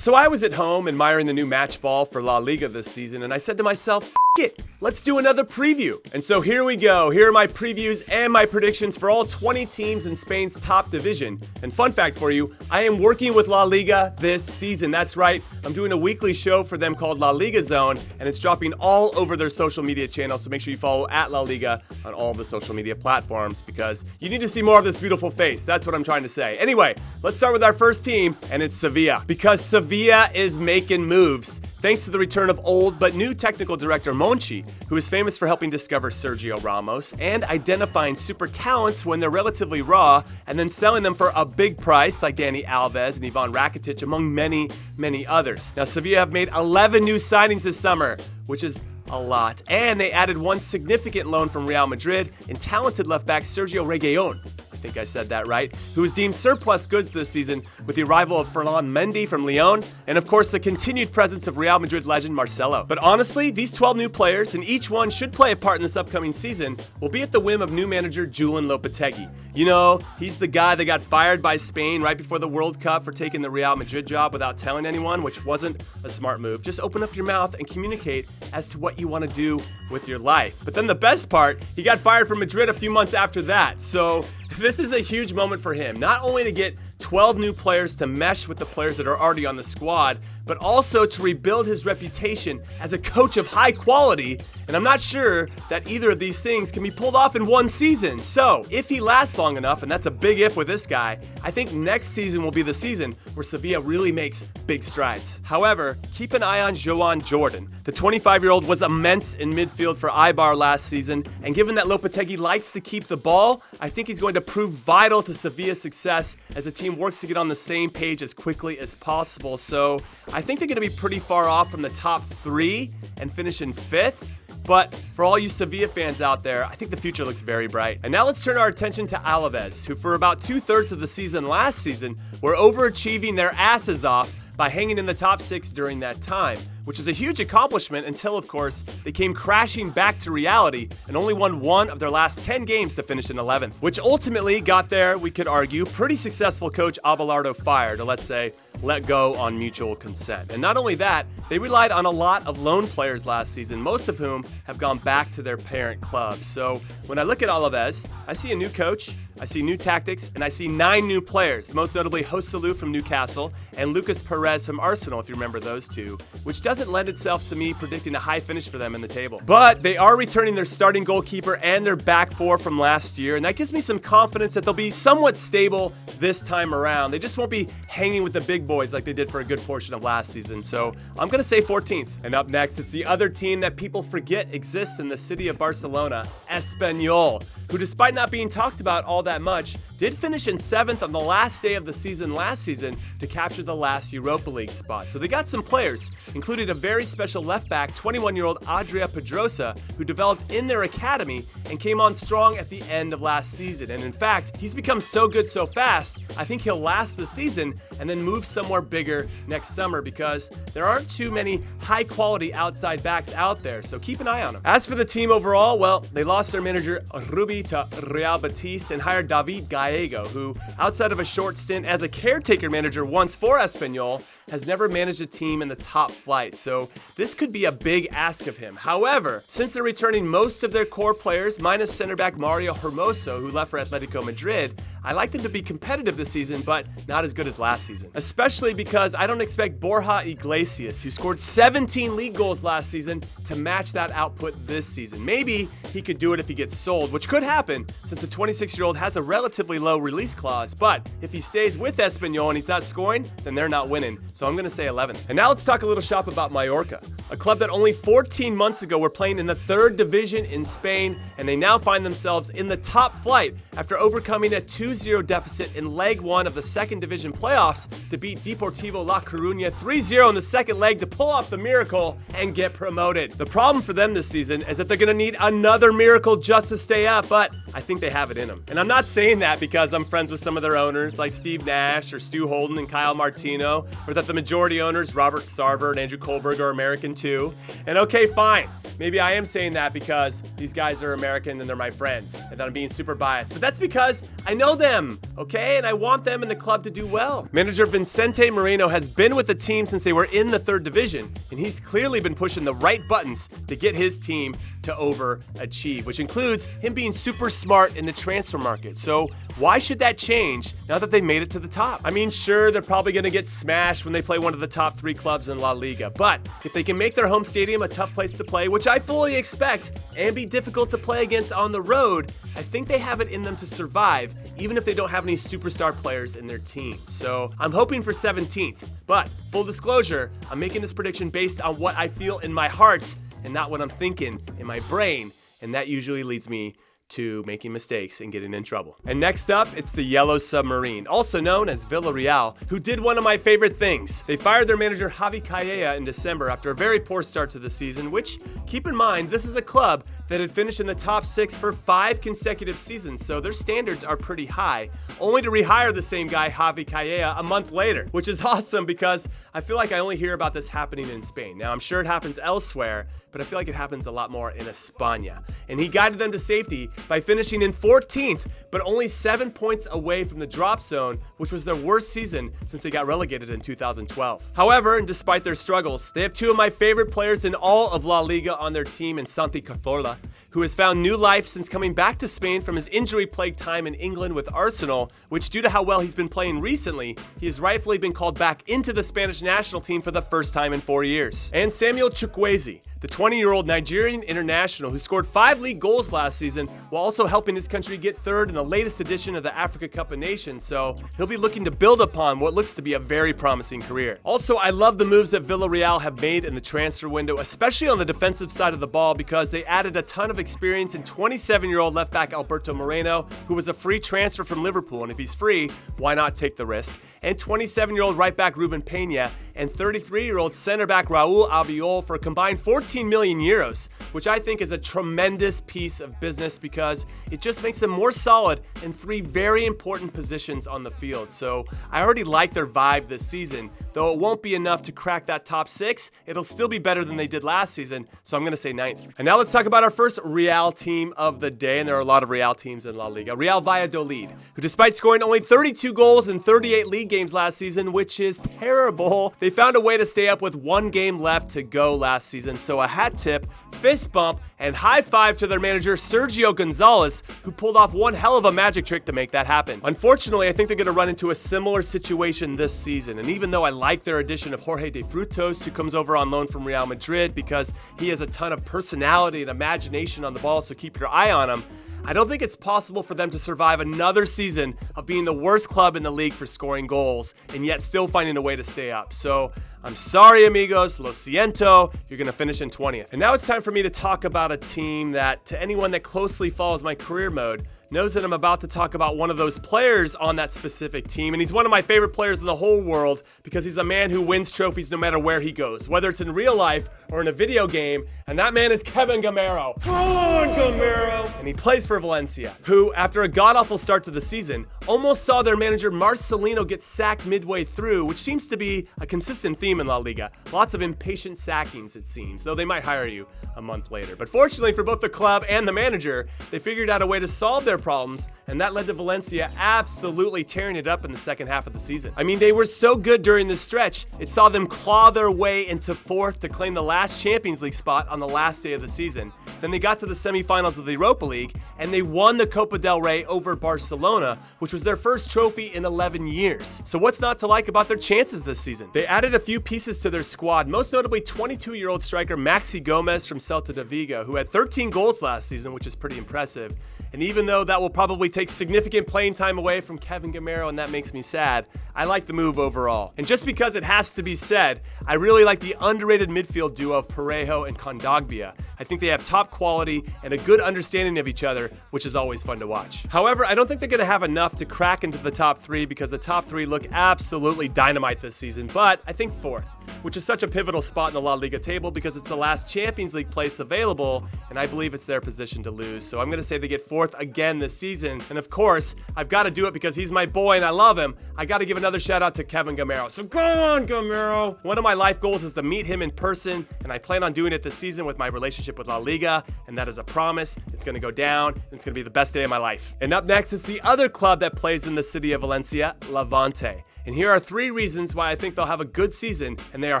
So I was at home admiring the new match ball for La Liga this season, and I said to myself, F it, let's do another preview. And so here we go. Here are my previews and my predictions for all 20 teams in Spain's top division. And fun fact for you, I am working with La Liga this season. That's right, I'm doing a weekly show for them called La Liga Zone, and it's dropping all over their social media channels, so make sure you follow at La Liga on all the social media platforms because you need to see more of this beautiful face. That's what I'm trying to say. Anyway, let's start with our first team, and it's Sevilla. Because Sevilla is making moves, thanks to the return of old but new technical director Monchi, who is famous for helping discover Sergio Ramos and identifying super talents when they're relatively raw and then selling them for a big price like Dani Alves and Ivan Rakitic, among many, many others. Now, Sevilla have made 11 new signings this summer, which is a lot, and they added one significant loan from Real Madrid in talented left back Sergio Reguilon. I think I said that right, who was deemed surplus goods this season with the arrival of Ferland Mendy from Lyon, and of course the continued presence of Real Madrid legend Marcelo. But honestly, these 12 new players, and each one should play a part in this upcoming season, will be at the whim of new manager Julen Lopetegui. You know, he's the guy that got fired by Spain right before the World Cup for taking the Real Madrid job without telling anyone, which wasn't a smart move. Just open up your mouth and communicate as to what you want to do with your life. But then the best part, he got fired from Madrid a few months after that. So this is a huge moment for him, not only to get 12 new players to mesh with the players that are already on the squad, but also to rebuild his reputation as a coach of high quality. And I'm not sure that either of these things can be pulled off in one season. So if he lasts long enough, and that's a big if with this guy, I think next season will be the season where Sevilla really makes big strides. However, keep an eye on Joan Jordan. The 25-year-old was immense in midfield for Eibar last season, and given that Lopetegui likes to keep the ball, I think he's going to prove vital to Sevilla's success as the team works to get on the same page as quickly as possible. So I think they're going to be pretty far off from the top 3 and finish in 5th. But for all you Sevilla fans out there, I think the future looks very bright. And now let's turn our attention to Alaves, who for about 2/3 of the season last season were overachieving their asses off by hanging in the top 6 during that time, which is a huge accomplishment until, of course, they came crashing back to reality and only won 1 of their last 10 games to finish in 11th, which ultimately got their, we could argue, pretty successful coach Abelardo fired, or let's say, let go on mutual consent. And not only that, they relied on a lot of loan players last season, most of whom have gone back to their parent club. So when I look at Alaves, I see a new coach, I see new tactics, and I see 9 new players, most notably Joselu from Newcastle and Lucas Perez from Arsenal, if you remember those two, which doesn't lend itself to me predicting a high finish for them in the table. But they are returning their starting goalkeeper and their back 4 from last year, and that gives me some confidence that they'll be somewhat stable this time around. They just won't be hanging with the big boys like they did for a good portion of last season. So I'm going to say 14th. And up next, it's the other team that people forget exists in the city of Barcelona, Espanol, who despite not being talked about all that much, did finish in 7th on the last day of the season last season to capture the last Europa League spot. So they got some players, including a very special left back, 21-year-old Adria Pedrosa, who developed in their academy and came on strong at the end of last season. And in fact, he's become so good so fast, I think he'll last the season and then move somewhere bigger next summer because there aren't too many high-quality outside backs out there, so keep an eye on him. As for the team overall, well, they lost their manager Rubi to Real Betis and hired David Gallego, who, outside of a short stint as a caretaker manager once for Espanyol, has never managed a team in the top flight, so this could be a big ask of him. However, since they're returning most of their core players, minus center back Mario Hermoso, who left for Atletico Madrid, I like them to be competitive this season, but not as good as last season. Especially because I don't expect Borja Iglesias, who scored 17 league goals last season, to match that output this season. Maybe he could do it if he gets sold, which could happen since the 26-year-old has a relatively low release clause, but if he stays with Espanyol and he's not scoring, then they're not winning. So I'm going to say 11th. And now let's talk a little shop about Mallorca, a club that only 14 months ago were playing in the 3rd division in Spain, and they now find themselves in the top flight after overcoming a 2-0 deficit in leg 1 of the 2nd division playoffs to beat Deportivo La Coruña 3-0 in the second leg to pull off the miracle and get promoted. The problem for them this season is that they're going to need another miracle just to stay up, but I think they have it in them. And I'm not saying that because I'm friends with some of their owners like Steve Nash or Stu Holden and Kyle Martino, or that the majority owners, Robert Sarver and Andrew Kohlberg, are American too. And okay, fine. maybe I am saying that because these guys are American and they're my friends, and that I'm being super biased. But that's because I know them, okay? And I want them and the club to do well. Manager Vicente Moreno has been with the team since they were in the 3rd division, and he's clearly been pushing the right buttons to get his team to overachieve, which includes him being super smart in the transfer market. So why should that change now that they made it to the top? I mean, sure, they're probably going to get smashed when they play one of the top 3 clubs in La Liga, but if they can make their home stadium a tough place to play, which I fully expect, and be difficult to play against on the road, I think they have it in them to survive, even if they don't have any superstar players in their team. So I'm hoping for 17th, but full disclosure, I'm making this prediction based on what I feel in my heart and not what I'm thinking in my brain, and that usually leads me to making mistakes and getting in trouble. And next up, it's the Yellow Submarine, also known as Villarreal, who did one of my favorite things. They fired their manager Javi Calleja in December after a very poor start to the season, which, keep in mind, this is a club that had finished in the top 6 for 5 consecutive seasons, so their standards are pretty high, only to rehire the same guy, Javi Calleja, a month later, which is awesome because I feel like I only hear about this happening in Spain. Now, I'm sure it happens elsewhere, but I feel like it happens a lot more in España. And he guided them to safety by finishing in 14th, but only 7 points away from the drop zone, which was their worst season since they got relegated in 2012. However, and despite their struggles, they have 2 of my favorite players in all of La Liga on their team in Santi Cazorla, who has found new life since coming back to Spain from his injury-plagued time in England with Arsenal, which, due to how well he's been playing recently, he has rightfully been called back into the Spanish national team for the first time in 4 years. And Samuel Chukwueze, the 20-year-old Nigerian international who scored 5 league goals last season while also helping his country get 3rd in the latest edition of the Africa Cup of Nations, so he'll be looking to build upon what looks to be a very promising career. Also, I love the moves that Villarreal have made in the transfer window, especially on the defensive side of the ball, because they added a ton of experience in 27-year-old left back Alberto Moreno, who was a free transfer from Liverpool, and if he's free, why not take the risk? And 27-year-old right back Ruben Peña and 33-year-old center back Raul Albiol for a combined 14 million euros, which I think is a tremendous piece of business because it just makes them more solid in 3 very important positions on the field. So I already like their vibe this season. Though it won't be enough to crack that top 6, it'll still be better than they did last season, so I'm going to say 9th. And now let's talk about our first Real team of the day, and there are a lot of Real teams in La Liga. Real Valladolid, who despite scoring only 32 goals in 38 league games last season, which is terrible, they found a way to stay up with 1 game left to go last season. So a hat tip, fist bump, and high five to their manager Sergio Gonzalez, who pulled off one hell of a magic trick to make that happen. Unfortunately, I think they're going to run into a similar situation this season, and even though I like their addition of Jorge de Frutos, who comes over on loan from Real Madrid because he has a ton of personality and imagination on the ball, so keep your eye on him, I don't think it's possible for them to survive another season of being the worst club in the league for scoring goals and yet still finding a way to stay up. So I'm sorry, amigos, lo siento, you're going to finish in 20th. And now it's time for me to talk about a team that, to anyone that closely follows my career mode, knows that I'm about to talk about one of those players on that specific team, and he's one of my favorite players in the whole world because he's a man who wins trophies no matter where he goes, whether it's in real life or in a video game, and that man is Kevin Gameiro. Come on, Gameiro! And he plays for Valencia, who, after a god-awful start to the season, almost saw their manager Marcelino get sacked midway through, which seems to be a consistent theme in La Liga. Lots of impatient sackings, it seems, though they might hire you a month later. But fortunately for both the club and the manager, they figured out a way to solve their problems, and that led to Valencia absolutely tearing it up in the second half of the season. I mean, they were so good during this stretch, it saw them claw their way into 4th to claim the last Champions League spot on the last day of the season. Then they got to the semifinals of the Europa League, and they won the Copa del Rey over Barcelona, which was their first trophy in 11 years. So what's not to like about their chances this season? They added a few pieces to their squad, most notably 22-year-old striker Maxi Gomez from Celta de Vigo, who had 13 goals last season, which is pretty impressive. And even though that will probably take significant playing time away from Kevin Gameiro, and that makes me sad, I like the move overall. And just because it has to be said, I really like the underrated midfield duo of Parejo and Kondogbia. I think they have top quality and a good understanding of each other, which is always fun to watch. However, I don't think they're going to have enough to crack into the top 3 because the top 3 look absolutely dynamite this season, but I think 4th. which is such a pivotal spot in the La Liga table because it's the last Champions League place available, and I believe it's their position to lose. So I'm going to say they get 4th again this season. And of course, I've got to do it because he's my boy and I love him. I got to give another shout out to Kevin Gameiro. So go on, Gameiro! One of my life goals is to meet him in person, and I plan on doing it this season with my relationship with La Liga, and that is a promise. It's going to go down, and it's going to be the best day of my life. And up next is the other club that plays in the city of Valencia, Levante. And here are 3 reasons why I think they'll have a good season, and they are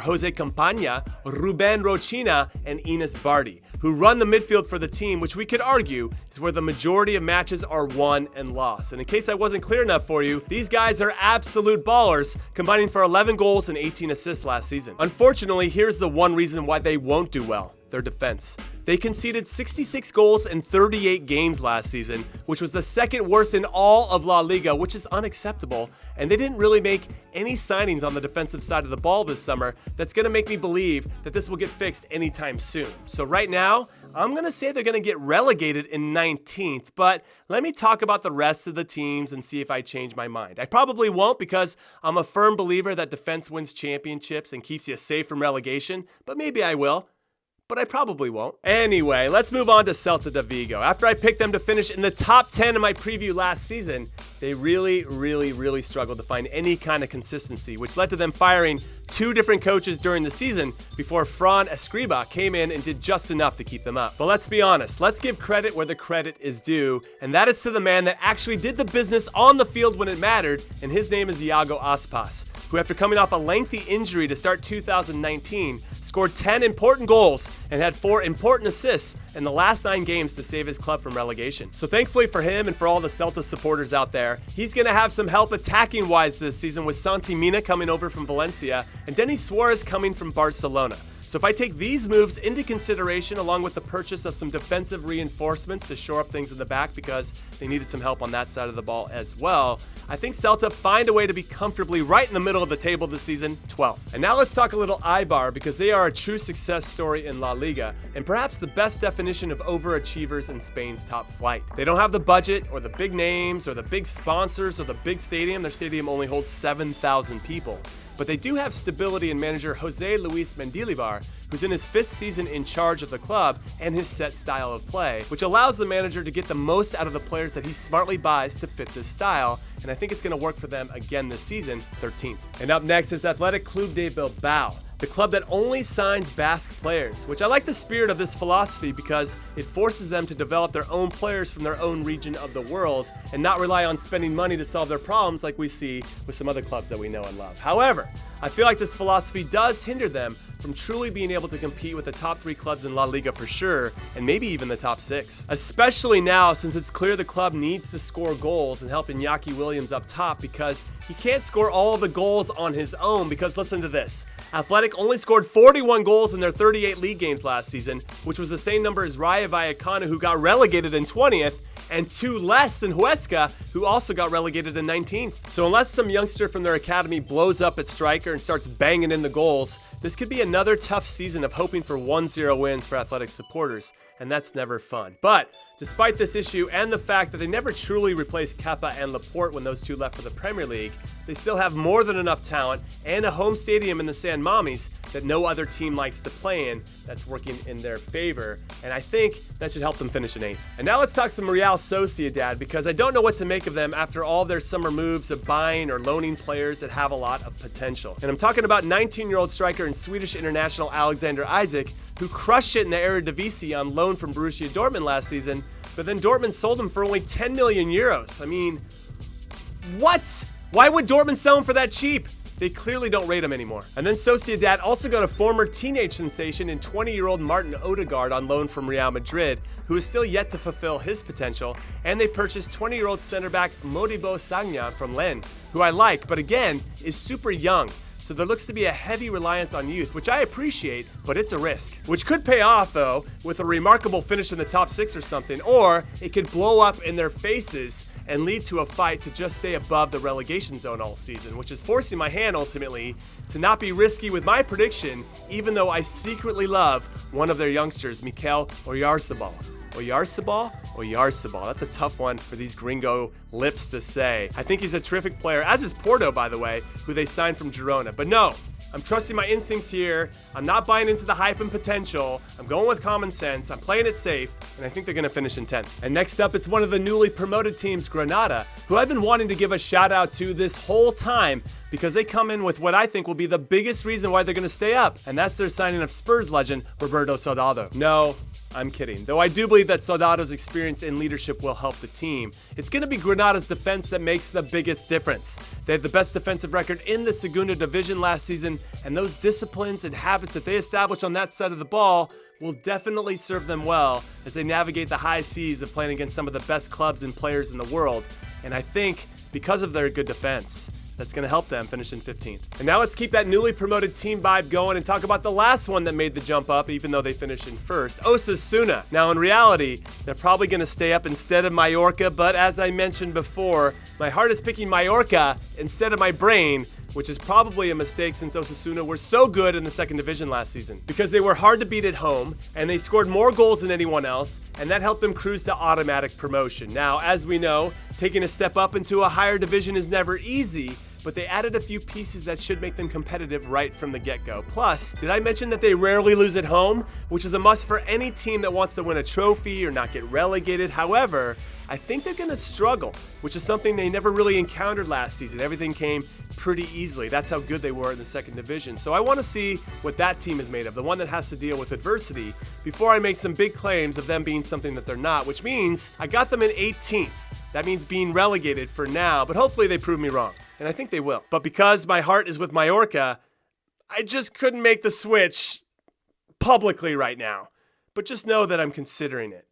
Jose Campaña, Ruben Rochina, and Ines Bardi, who run the midfield for the team, which we could argue is where the majority of matches are won and lost. And in case I wasn't clear enough for you, these guys are absolute ballers, combining for 11 goals and 18 assists last season. Unfortunately, here's the one reason why they won't do well: their defense. They conceded 66 goals in 38 games last season, which was the 2nd worst in all of La Liga, which is unacceptable. And they didn't really make any signings on the defensive side of the ball this summer that's going to make me believe that this will get fixed anytime soon. So right now, I'm going to say they're going to get relegated in 19th, but let me talk about the rest of the teams and see if I change my mind. I probably won't because I'm a firm believer that defense wins championships and keeps you safe from relegation, but maybe I will. But I probably won't. Anyway, let's move on to Celta De Vigo. After I picked them to finish in the top 10 in my preview last season, they really struggled to find any kind of consistency, which led to them firing 2 different coaches during the season before Fran Escriba came in and did just enough to keep them up. But let's be honest, let's give credit where the credit is due, and that is to the man that actually did the business on the field when it mattered, and his name is Iago Aspas, who after coming off a lengthy injury to start 2019, scored 10 important goals and had 4 important assists in the last 9 games to save his club from relegation. So thankfully for him and for all the Celta supporters out there, he's going to have some help attacking-wise this season with Santi Mina coming over from Valencia and Denis Suarez coming from Barcelona. So if I take these moves into consideration, along with the purchase of some defensive reinforcements to shore up things in the back because they needed some help on that side of the ball as well, I think Celta find a way to be comfortably right in the middle of the table this season, 12th. And now let's talk a little Eibar because they are a true success story in La Liga and perhaps the best definition of overachievers in Spain's top flight. They don't have the budget or the big names or the big sponsors or the big stadium. Their stadium only holds 7,000 people. But they do have stability in manager Jose Luis Mendilibar, who's in his 5th season in charge of the club and his set style of play, which allows the manager to get the most out of the players that he smartly buys to fit this style, and I think it's going to work for them again this season, 13th. And up next is Athletic Club de Bilbao, the club that only signs Basque players, which I like the spirit of this philosophy because it forces them to develop their own players from their own region of the world and not rely on spending money to solve their problems like we see with some other clubs that we know and love. However, I feel like this philosophy does hinder them from truly being able to compete with the top 3 clubs in La Liga for sure, and maybe even the top 6. Especially now since it's clear the club needs to score goals and help Iñaki Williams up top because he can't score all of the goals on his own because listen to this. Athletic only scored 41 goals in their 38 league games last season, which was the same number as Rayo Vallecano, who got relegated in 20th, and 2 less than Huesca, who also got relegated in 19th. So unless some youngster from their academy blows up at striker and starts banging in the goals, this could be another tough season of hoping for 1-0 wins for Athletic supporters, and that's never fun. But despite this issue and the fact that they never truly replaced Kepa and Laporte when those 2 left for the Premier League, they still have more than enough talent and a home stadium in the San Mames that no other team likes to play in that's working in their favor, and I think that should help them finish in 8th. And now let's talk some Real Sociedad because I don't know what to make of them after all their summer moves of buying or loaning players that have a lot of potential. And I'm talking about 19-year-old striker and Swedish international Alexander Isak, who crushed it in the Eredivisie on loan from Borussia Dortmund last season, but then Dortmund sold him for only 10 million euros. I mean, what? Why would Dortmund sell him for that cheap? They clearly don't rate him anymore. And then Sociedad also got a former teenage sensation in 20-year-old Martin Odegaard on loan from Real Madrid, who is still yet to fulfill his potential, and they purchased 20-year-old center back Modibo Sagna from Lens, who I like, but again, is super young. So there looks to be a heavy reliance on youth, which I appreciate, but it's a risk. Which could pay off, though, with a remarkable finish in the top 6 or something, or it could blow up in their faces and lead to a fight to just stay above the relegation zone all season, which is forcing my hand ultimately to not be risky with my prediction, even though I secretly love one of their youngsters, Mikel Oyarzabal. Oyarzabal? Oyarzabal. That's a tough one for these gringo lips to say. I think he's a terrific player, as is Porto, by the way, who they signed from Girona. But no, I'm trusting my instincts here. I'm not buying into the hype and potential. I'm going with common sense. I'm playing it safe, and I think they're going to finish in 10th. And next up, it's one of the newly promoted teams, Grenada, who I've been wanting to give a shout out to this whole time because they come in with what I think will be the biggest reason why they're going to stay up, and that's their signing of Spurs legend, Roberto Soldado. No, I'm kidding. Though I do believe that Soldado's experience and leadership will help the team. It's going to be Grenada's defense that makes the biggest difference. They had the best defensive record in the Segunda Division last season, and those disciplines and habits that they established on that side of the ball will definitely serve them well as they navigate the high seas of playing against some of the best clubs and players in the world. And I think because of their good defense, that's going to help them finish in 15th. And now let's keep that newly promoted team vibe going and talk about the last one that made the jump up, even though they finished in first, Osasuna. Now in reality, they're probably going to stay up instead of Mallorca, but as I mentioned before, my heart is picking Mallorca instead of my brain, which is probably a mistake since Osasuna were so good in the second division last season. Because they were hard to beat at home, and they scored more goals than anyone else, and that helped them cruise to automatic promotion. Now, as we know, taking a step up into a higher division is never easy, but they added a few pieces that should make them competitive right from the get-go. Plus, did I mention that they rarely lose at home, which is a must for any team that wants to win a trophy or not get relegated. However, I think they're going to struggle, which is something they never really encountered last season. Everything came pretty easily. That's how good they were in the second division. So I want to see what that team is made of, the one that has to deal with adversity, before I make some big claims of them being something that they're not, which means I got them in 18th. That means being relegated for now, but hopefully they prove me wrong. And I think they will. But because my heart is with Mallorca, I just couldn't make the switch publicly right now. But just know that I'm considering it.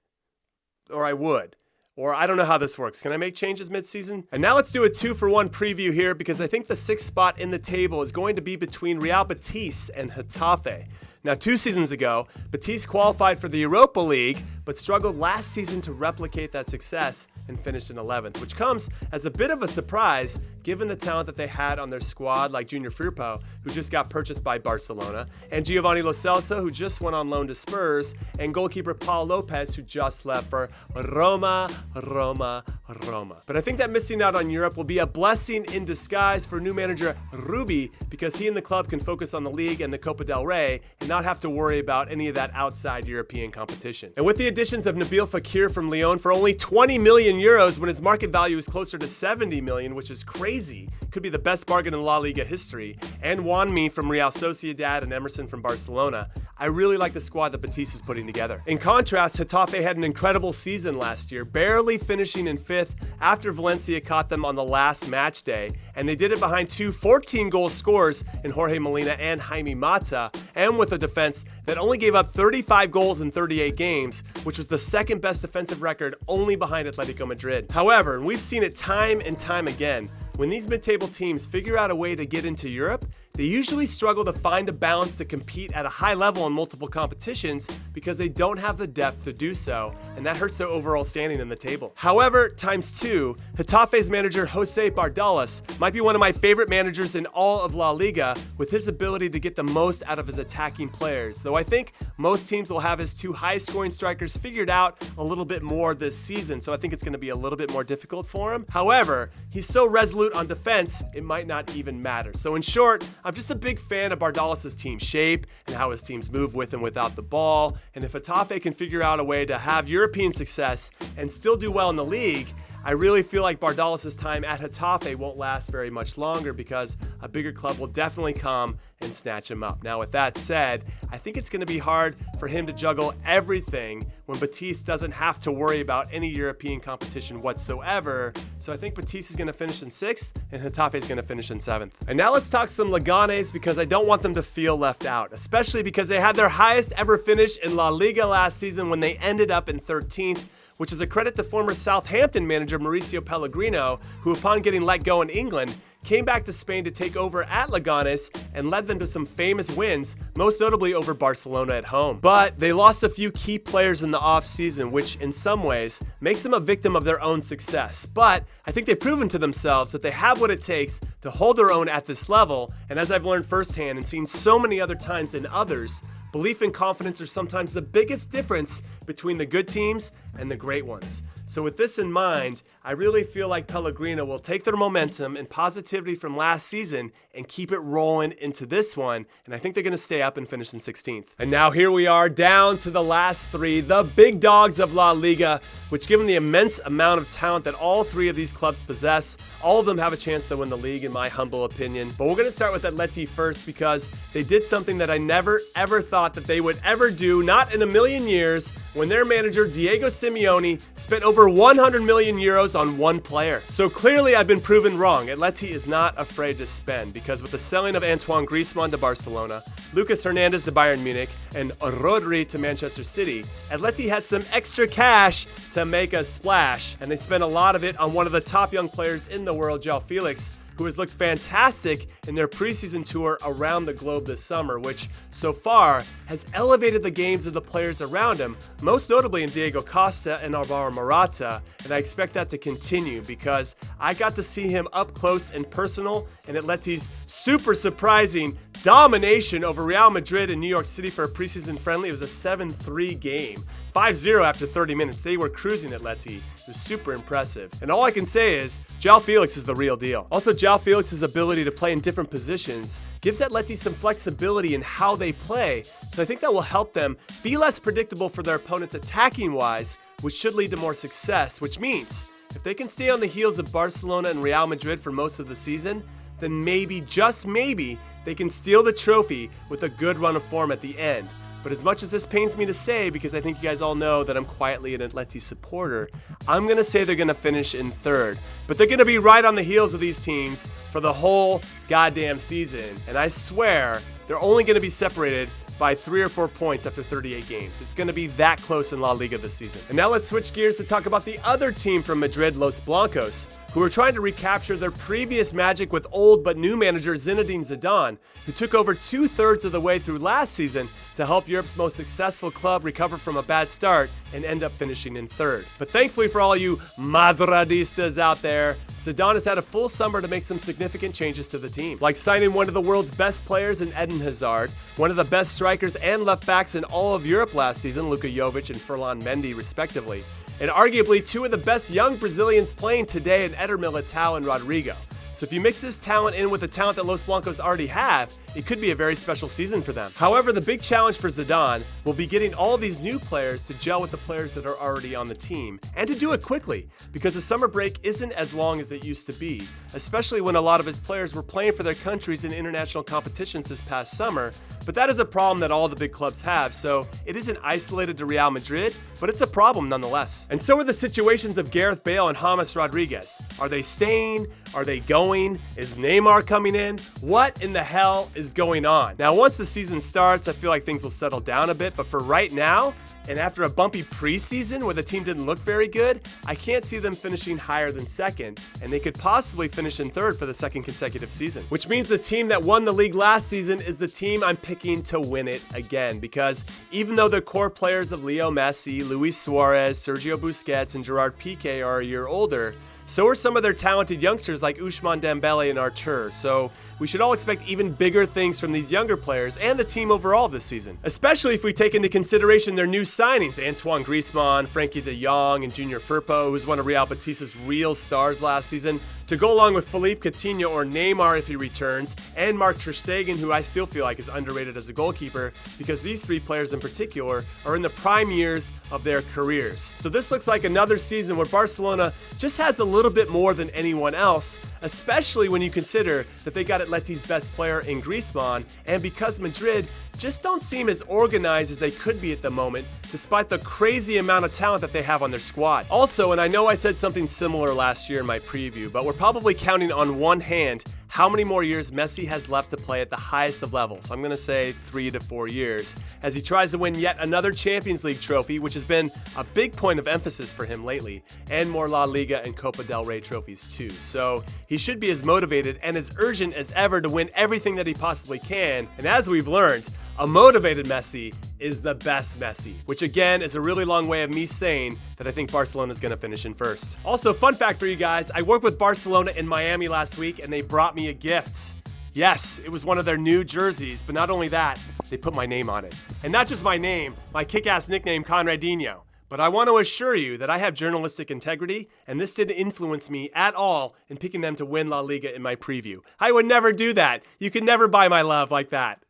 Or I would. Or I don't know how this works. Can I make changes mid-season? And now let's do a 2-for-1 preview here because I think the 6th spot in the table is going to be between Real Betis and Getafe. Now, 2 seasons ago, Betis qualified for the Europa League, but struggled last season to replicate that success and finished in 11th, which comes as a bit of a surprise given the talent that they had on their squad, like Junior Firpo, who just got purchased by Barcelona, and Giovanni Lo Celso, who just went on loan to Spurs, and goalkeeper Paul Lopez, who just left for Roma. But I think that missing out on Europe will be a blessing in disguise for new manager Rubi, because he and the club can focus on the league and the Copa del Rey and not have to worry about any of that outside European competition. And with the additions of Nabil Fekir from Lyon for only 20 million euros when his market value is closer to 70 million, which is crazy, could be the best bargain in La Liga history, and Juanmi from Real Sociedad and Emerson from Barcelona, I really like the squad that Betis is putting together. In contrast, Getafe had an incredible season last year, barely finishing in 5th after Valencia caught them on the last match day, and they did it behind 2 14-goal scorers in Jorge Molina and Jaime Mata, and with a defense that only gave up 35 goals in 38 games, which was the second best defensive record only behind Atletico Madrid. However, and we've seen it time and time again, when these mid-table teams figure out a way to get into Europe, they usually struggle to find a balance to compete at a high level in multiple competitions because they don't have the depth to do so, and that hurts their overall standing in the table. However, ×2, Getafe's manager Jose Bardalas might be one of my favorite managers in all of La Liga, with his ability to get the most out of his attacking players, though I think most teams will have his 2 high-scoring strikers figured out a little bit more this season, so I think it's going to be a little bit more difficult for him. However, he's so resolute on defense, it might not even matter. So in short, I'm just a big fan of Bardalas' team shape and how his teams move with and without the ball, and if Getafe can figure out a way to have European success and still do well in the league, I really feel like Bardalas' time at Getafe won't last very much longer because a bigger club will definitely come and snatch him up. Now, with that said, I think it's going to be hard for him to juggle everything when Betis doesn't have to worry about any European competition whatsoever. So I think Betis is going to finish in 6th and Getafe is going to finish in 7th. And now let's talk some Leganes because I don't want them to feel left out, especially because they had their highest ever finish in La Liga last season when they ended up in 13th, which is a credit to former Southampton manager Mauricio Pellegrino, who upon getting let go in England, came back to Spain to take over at Leganes and led them to some famous wins, most notably over Barcelona at home. But they lost a few key players in the off-season, which in some ways makes them a victim of their own success. But I think they've proven to themselves that they have what it takes to hold their own at this level, and as I've learned firsthand and seen so many other times in others, Belief and confidence are sometimes the biggest difference between the good teams and the great ones. So with this in mind, I really feel like Pellegrino will take their momentum and positivity from last season and keep it rolling into this one, and I think they're going to stay up and finish in 16th. And now here we are down to the last three, the big dogs of La Liga, which given the immense amount of talent that all three of these clubs possess, all of them have a chance to win the league in my humble opinion. But we're going to start with Atleti first because they did something that I never ever thought that they would ever do, not in a million years, when their manager Diego Simeone spent over 100 million euros on one player. So clearly I've been proven wrong. Atleti is not afraid to spend because with the selling of Antoine Griezmann to Barcelona, Lucas Hernandez to Bayern Munich, and Rodri to Manchester City, Atleti had some extra cash to make a splash, and they spent a lot of it on one of the top young players in the world, João Felix, who has looked fantastic in their preseason tour around the globe this summer, which so far has elevated the games of the players around him, most notably in Diego Costa and Alvaro Morata, and I expect that to continue because I got to see him up close and personal in Atleti's super surprising domination over Real Madrid in New York City for a preseason friendly. It was a 7-3 game. 5-0 after 30 minutes. They were cruising Atleti. It was super impressive. And all I can say is, João Felix is the real deal. Also, João Felix's ability to play in different positions gives Atleti some flexibility in how they play, so I think that will help them be less predictable for their opponents attacking-wise, which should lead to more success, which means if they can stay on the heels of Barcelona and Real Madrid for most of the season, then maybe, just maybe, they can steal the trophy with a good run of form at the end. But as much as this pains me to say, because I think you guys all know that I'm quietly an Atleti supporter, I'm going to say they're going to finish in third. But they're going to be right on the heels of these teams for the whole goddamn season. And I swear, they're only going to be separated by 3 or 4 points after 38 games. It's going to be that close in La Liga this season. And now let's switch gears to talk about the other team from Madrid, Los Blancos, who are trying to recapture their previous magic with old but new manager Zinedine Zidane, who took over 2/3 of the way through last season to help Europe's most successful club recover from a bad start and end up finishing in third. But thankfully for all you Madridistas out there, Zidane has had a full summer to make some significant changes to the team, like signing one of the world's best players in Eden Hazard, one of the best strikers and left backs in all of Europe last season, Luka Jovic and Ferland Mendy respectively, and arguably 2 of the best young Brazilians playing today in Eder Militao and Rodrigo. So if you mix this talent in with the talent that Los Blancos already have, it could be a very special season for them. However, the big challenge for Zidane will be getting all these new players to gel with the players that are already on the team, and to do it quickly, because the summer break isn't as long as it used to be, especially when a lot of his players were playing for their countries in international competitions this past summer. But that is a problem that all the big clubs have, so it isn't isolated to Real Madrid, but it's a problem nonetheless. And so are the situations of Gareth Bale and James Rodriguez. Are they staying? Are they going? Is Neymar coming in? What in the hell is going on? Now, once the season starts, I feel like things will settle down a bit, but for right now, and after a bumpy preseason where the team didn't look very good, I can't see them finishing higher than second, and they could possibly finish in third for the second consecutive season. Which means the team that won the league last season is the team I'm picking to win it again, because even though the core players of Leo Messi, Luis Suarez, Sergio Busquets, and Gerard Piqué are a year older, so are some of their talented youngsters like Ousmane Dembele and Artur, so we should all expect even bigger things from these younger players and the team overall this season. Especially if we take into consideration their new signings, Antoine Griezmann, Frankie de Jong, and Junior Firpo, who's one of Real Batista's real stars last season, to go along with Philippe Coutinho or Neymar if he returns, and Mark ter Stegen, who I still feel like is underrated as a goalkeeper, because these 3 players in particular are in the prime years of their careers. So this looks like another season where Barcelona just has a little bit more than anyone else, especially when you consider that they got Atleti's best player in Griezmann, and because Madrid just don't seem as organized as they could be at the moment, despite the crazy amount of talent that they have on their squad. Also, and I know I said something similar last year in my preview, but we're probably counting on one hand how many more years Messi has left to play at the highest of levels. I'm going to say 3 to 4 years, as he tries to win yet another Champions League trophy, which has been a big point of emphasis for him lately, and more La Liga and Copa del Rey trophies too. So he should be as motivated and as urgent as ever to win everything that he possibly can, and as we've learned, a motivated Messi is the best Messi, which again is a really long way of me saying that I think Barcelona is going to finish in first. Also, fun fact for you guys, I worked with Barcelona in Miami last week and they brought me a gift. Yes, it was one of their new jerseys, but not only that, they put my name on it. And not just my name, my kick-ass nickname, Conradinho. But I want to assure you that I have journalistic integrity, and this didn't influence me at all in picking them to win La Liga in my preview. I would never do that. You can never buy my love like that.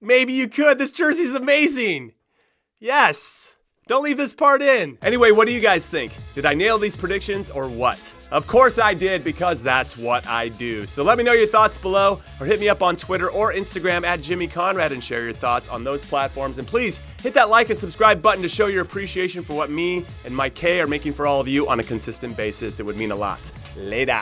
Maybe you could. This jersey's amazing. Yes. Don't leave this part in. Anyway, what do you guys think? Did I nail these predictions or what? Of course I did, because that's what I do. So let me know your thoughts below, or hit me up on Twitter or Instagram at Jimmy Conrad and share your thoughts on those platforms. And please hit that like and subscribe button to show your appreciation for what me and Mike K are making for all of you on a consistent basis. It would mean a lot. Later.